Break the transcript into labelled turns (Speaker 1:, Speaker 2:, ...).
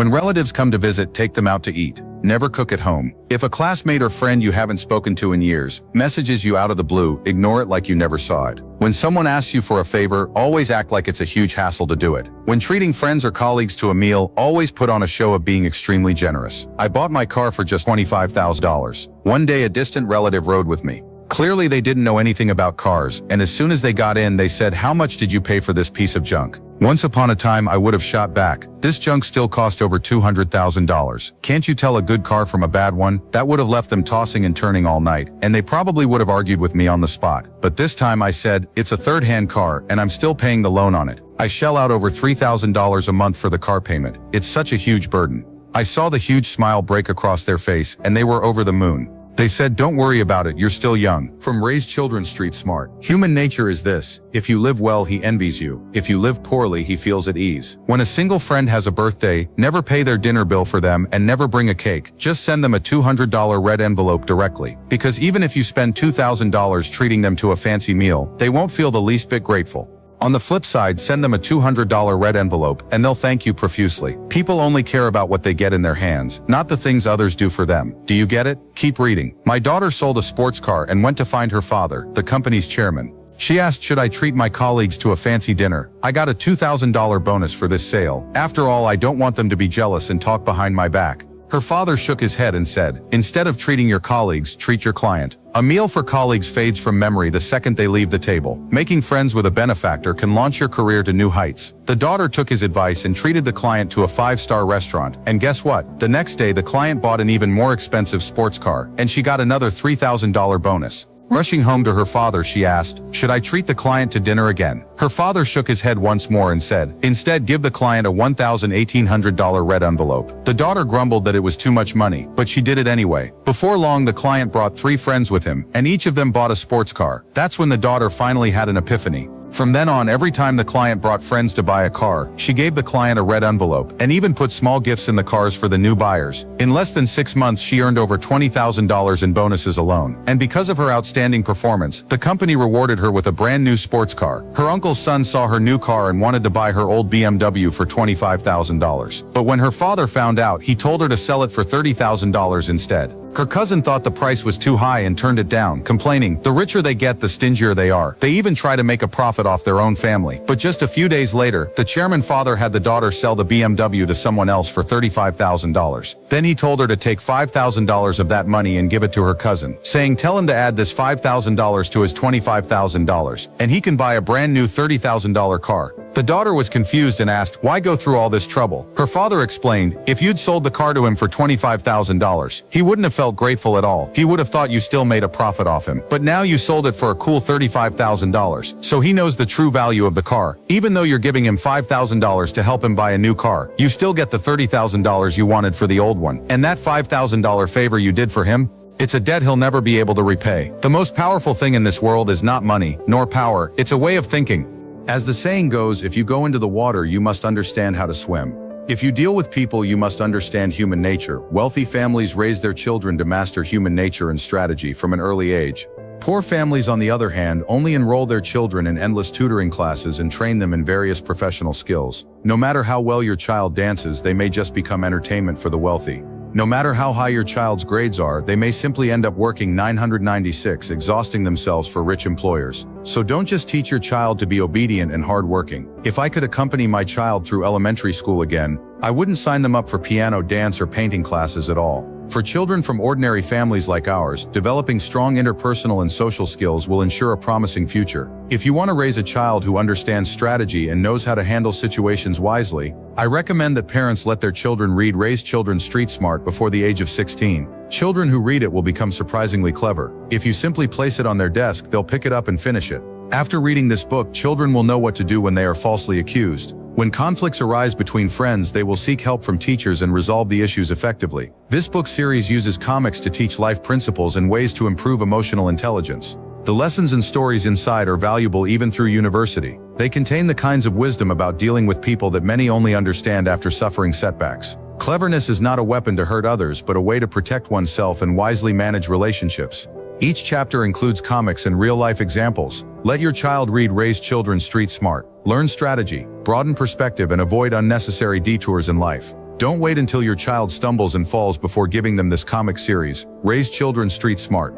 Speaker 1: When relatives come to visit, take them out to eat. Never cook at home. If a classmate or friend you haven't spoken to in years messages you out of the blue, ignore it like you never saw it. When someone asks you for a favor, always act like it's a huge hassle to do it. When treating friends or colleagues to a meal, always put on a show of being extremely generous. I bought my car for just $25,000. One day a distant relative rode with me. Clearly they didn't know anything about cars, and as soon as they got in they said, "How much did you pay for this piece of junk?" Once upon a time I would have shot back, "This junk still cost over $200,000. Can't you tell a good car from a bad one?" That would have left them tossing and turning all night, and they probably would have argued with me on the spot. But this time I said, "It's a third-hand car, and I'm still paying the loan on it. I shell out over $3,000 a month for the car payment. It's such a huge burden." I saw the huge smile break across their face, and they were over the moon. They said, "Don't worry about it, you're still young." From Raise Children Street Smart. Human nature is this: if you live well, he envies you. If you live poorly, he feels at ease. When a single friend has a birthday, never pay their dinner bill for them and never bring a cake. Just send them a $200 red envelope directly. Because even if you spend $2,000 treating them to a fancy meal, they won't feel the least bit grateful. On the flip side, send them a $200 red envelope, and they'll thank you profusely. People only care about what they get in their hands, not the things others do for them. Do you get it? Keep reading. My daughter sold a sports car and went to find her father, the company's chairman. She asked, "Should I treat my colleagues to a fancy dinner? I got a $2,000 bonus for this sale. After all, I don't want them to be jealous and talk behind my back." Her father shook his head and said, "Instead of treating your colleagues, treat your client." A meal for colleagues fades from memory the second they leave the table. Making friends with a benefactor can launch your career to new heights. The daughter took his advice and treated the client to a 5-star restaurant, and guess what? The next day the client bought an even more expensive sports car, and she got another $3,000 bonus. Rushing home to her father, she asked, "Should I treat the client to dinner again?" Her father shook his head once more and said, "Instead, give the client a $1,800 red envelope." The daughter grumbled that it was too much money, but she did it anyway. Before long, the client brought 3 friends with him, and each of them bought a sports car. That's when the daughter finally had an epiphany. From then on, every time the client brought friends to buy a car, she gave the client a red envelope, and even put small gifts in the cars for the new buyers. In less than 6 months, she earned over $20,000 in bonuses alone. And because of her outstanding performance, the company rewarded her with a brand new sports car. Her uncle's son saw her new car and wanted to buy her old BMW for $25,000. But when her father found out, he told her to sell it for $30,000 instead. Her cousin thought the price was too high and turned it down, complaining, "The richer they get, the stingier they are. They even try to make a profit off their own family." But just a few days later, the chairman father had the daughter sell the BMW to someone else for $35,000. Then he told her to take $5,000 of that money and give it to her cousin, saying, "Tell him to add this $5,000 to his $25,000, and he can buy a brand new $30,000 car." The daughter was confused and asked, "Why go through all this trouble?" Her father explained, "If you'd sold the car to him for $25,000, he wouldn't have felt grateful at all. He would have thought you still made a profit off him. But now you sold it for a cool $35,000, so he knows the true value of the car. Even though you're giving him $5,000 to help him buy a new car, you still get the $30,000 you wanted for the old one. And that $5,000 favor you did for him? It's a debt he'll never be able to repay." The most powerful thing in this world is not money, nor power. It's a way of thinking. As the saying goes, if you go into the water, you must understand how to swim. If you deal with people, you must understand human nature. Wealthy families raise their children to master human nature and strategy from an early age. Poor families, on the other hand, only enroll their children in endless tutoring classes and train them in various professional skills. No matter how well your child dances, they may just become entertainment for the wealthy. No matter how high your child's grades are, they may simply end up working 996, exhausting themselves for rich employers. So don't just teach your child to be obedient and hardworking. If I could accompany my child through elementary school again, I wouldn't sign them up for piano, dance, or painting classes at all. For children from ordinary families like ours, developing strong interpersonal and social skills will ensure a promising future. If you want to raise a child who understands strategy and knows how to handle situations wisely, I recommend that parents let their children read Raise Children Street Smart before the age of 16. Children who read it will become surprisingly clever. If you simply place it on their desk, they'll pick it up and finish it. After reading this book, children will know what to do when they are falsely accused. When conflicts arise between friends, they will seek help from teachers and resolve the issues effectively. This book series uses comics to teach life principles and ways to improve emotional intelligence. The lessons and stories inside are valuable even through university. They contain the kinds of wisdom about dealing with people that many only understand after suffering setbacks. Cleverness is not a weapon to hurt others, but a way to protect oneself and wisely manage relationships. Each chapter includes comics and real-life examples. Let your child read Raise Children Street Smart. Learn strategy, broaden perspective, and avoid unnecessary detours in life. Don't wait until your child stumbles and falls before giving them this comic series. Raise children street smart.